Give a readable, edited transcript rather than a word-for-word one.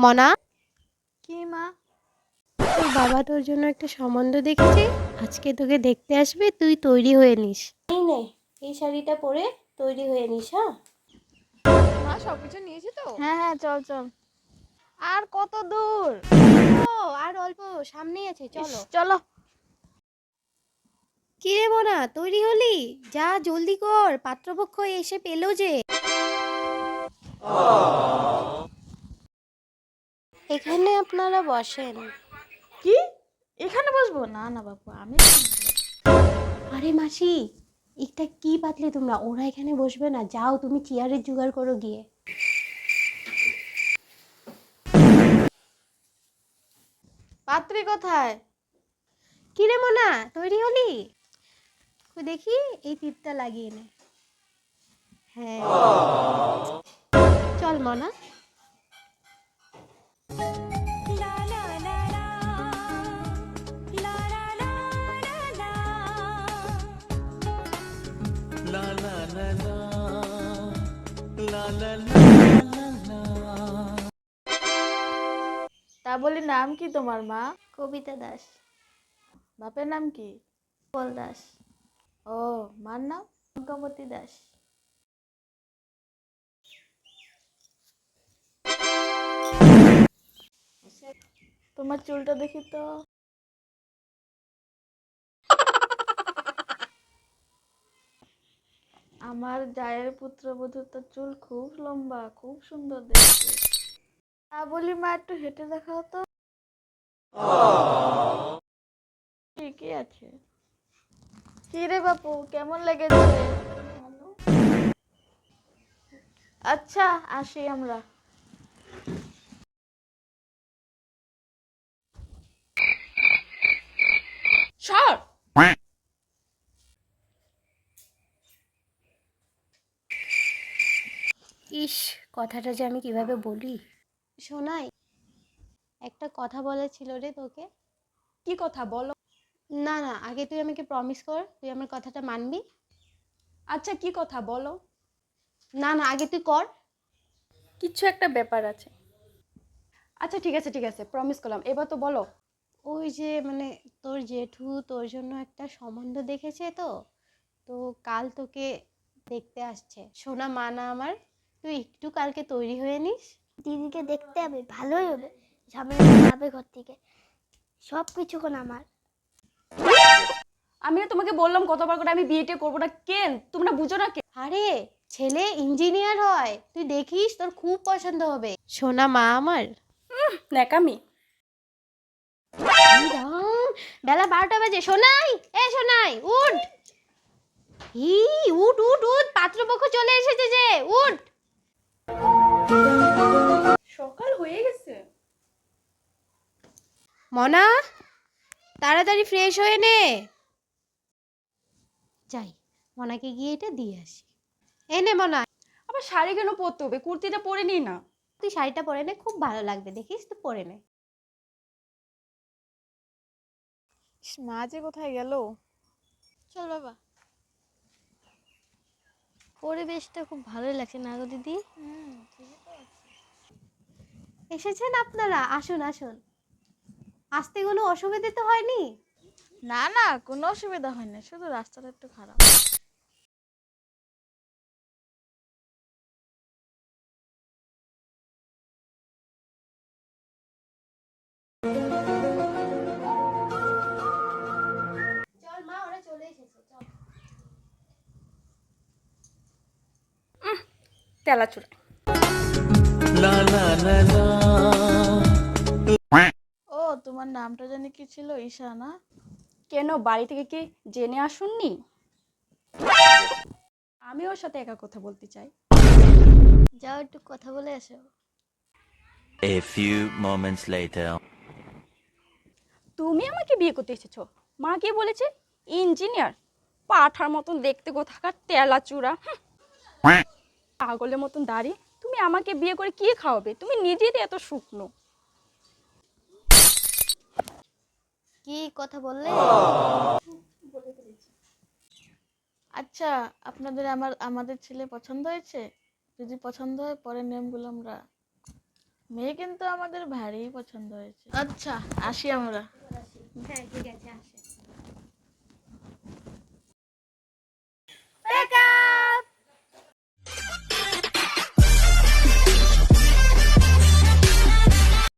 মনা, কি মা? তোর বাবা তোর জন্য একটা সম্বন্ধ দেখেছে, আজকে তোকে দেখতে আসবে, তুই তৈরি হয়ে নিস। এই নে, এই শাড়িটা পরে তৈরি হয়ে নিস। হ্যাঁ মা সবকিছু নিয়েছি তো? হ্যাঁ হ্যাঁ, চল চল। আর কত দূর? ও, আর অল্প সামনেই আছে, চলো। চলো। কি রে মনা, তৈরি হলি? যা জলদি কর, পাত্রপক্ষ এসে পেলো যে। এখানে আপনারা বসেন। কি? এখানে বসবো? না না বাবু, আমি আরে মাসি, এটা কি পাতলে তোমরা, ওরা এখানে বসবে না, যাও তুমি চেয়ারের জোগাড় করো গিয়ে। পাত্রী কোথায়? কি রে মনা, তৈরি হলি? দেখি এই টিপটা লাগিয়ে নে। হ্যাঁ, চল মনা। তা বলি, নাম কি তোমার মা? কবিতা দাস। বাপের নাম কি? পল দাস। ও, মার নাম? অঙ্কাবতী দাস। তোমার চুলটা দেখি তো। আমার জায়ের পুত্রবধূর তো চুল খুব লম্বা, খুব সুন্দর দেখতে। তা বলি মা, একটু হেঁটে দেখাও তো। ঠিকই আছে। কি রে বাপু, কেমন লেগেছে? আচ্ছা, আসি আমরা। সর। ইস, কথাটা যে আমি কিভাবে বলি। শোনাই, একটা কথা বলার ছিল রে তোকে। কি কথা বলো? না না, আগে তুই আমাকে প্রমিস কর, তুই আমার কথাটা মানবি। আচ্ছা, কি কথা বলো? না না, আগে তুই কর। কিছু একটা ব্যাপার আছে। আচ্ছা ঠিক আছে ঠিক আছে, প্রমিস করলাম, এবার তো বলো। ওই যে মানে তোর জেঠু তোর জন্য একটা সম্বন্ধ দেখেছে তো, তো কাল তোকে দেখতে আসছে। সোনা মা না আমার, তুই একটু কালকে তৈরি হয়ে নিস। দিদিকে দেখতে হবে, ভালোই হবে। ঝামেলা যাবে ঘর থেকে, সব কিছুক্ষণ আমার। আমি না তোমাকে বললাম কতবার করে আমি বিয়েটা করবো না, কেন তোমরা বুঝো না কেন? আরে, ছেলে ইঞ্জিনিয়ার হয়, তুই দেখিস, তোর খুব পছন্দ হবে। সোনা মা আমার। ন্যাকামি। এই রাম, বেলা 12টা বাজে। সোনাই, এ সোনাই, উঠ। ই, উঠ উঠ উঠ, পাত্রপক্ষ চলে এসেছে যে, উঠ। সকাল হয়ে গেছে। মনা, তাড়াতাড়ি ফ্রেশ হয়ে নে। যাই, মনাকে গিয়ে এটা দিয়ে আসি। এ নে মনা, আবার শাড়ি কেন পরতে হবে? কুর্তিটা পরে নি না। তুই শাড়িটা পরে নে, খুব ভালো লাগবে, দেখিস, তুই পরে নে। মা যে কোথায় গেল? চল বাবা, পরিবেশটা খুব ভালোই লাগছে না গো দিদি? এসেছেন আপনারা, আসুন আসুন। আসতে কোনো অসুবিধে তো হয়নি? না না, কোনো অসুবিধা হয় না, শুধু রাস্তাটা একটু খারাপ। চল মা, ওরা চলে এসেছে, চল। তেলাচুরা। ও, তোমার নামটা জানি কি ছিল? ঈশা না? কেন, বাড়ি থেকে কি জেনে আসুননি? আমি ওর সাথে একা কথা বলতে চাই। যাও একটু কথা বলে আসো। A few moments later. তুমি আমাকে বিয়ে করতে এসেছো? মা কি বলেছে? ইঞ্জিনিয়ার? পাঠার মতন দেখতে, কোথাকার তেলাচুরা। পাগলের মতন দাড়ি। তুমি আমাকে বিয়ে করে কি খাওয়াবে? তুমি নিজেই এত শুকনো। কি কথা বললে? আচ্ছা, আপনাদের আমাদের ছেলে পছন্দ হয়েছে? যদি পছন্দ হয়, পরের নিয়মগুলো আমরা মেয়ে কিন্তু আমাদের ভারী পছন্দ হয়েছে। আচ্ছা, আসি আমরা। হ্যাঁ ঠিক আছে আসে।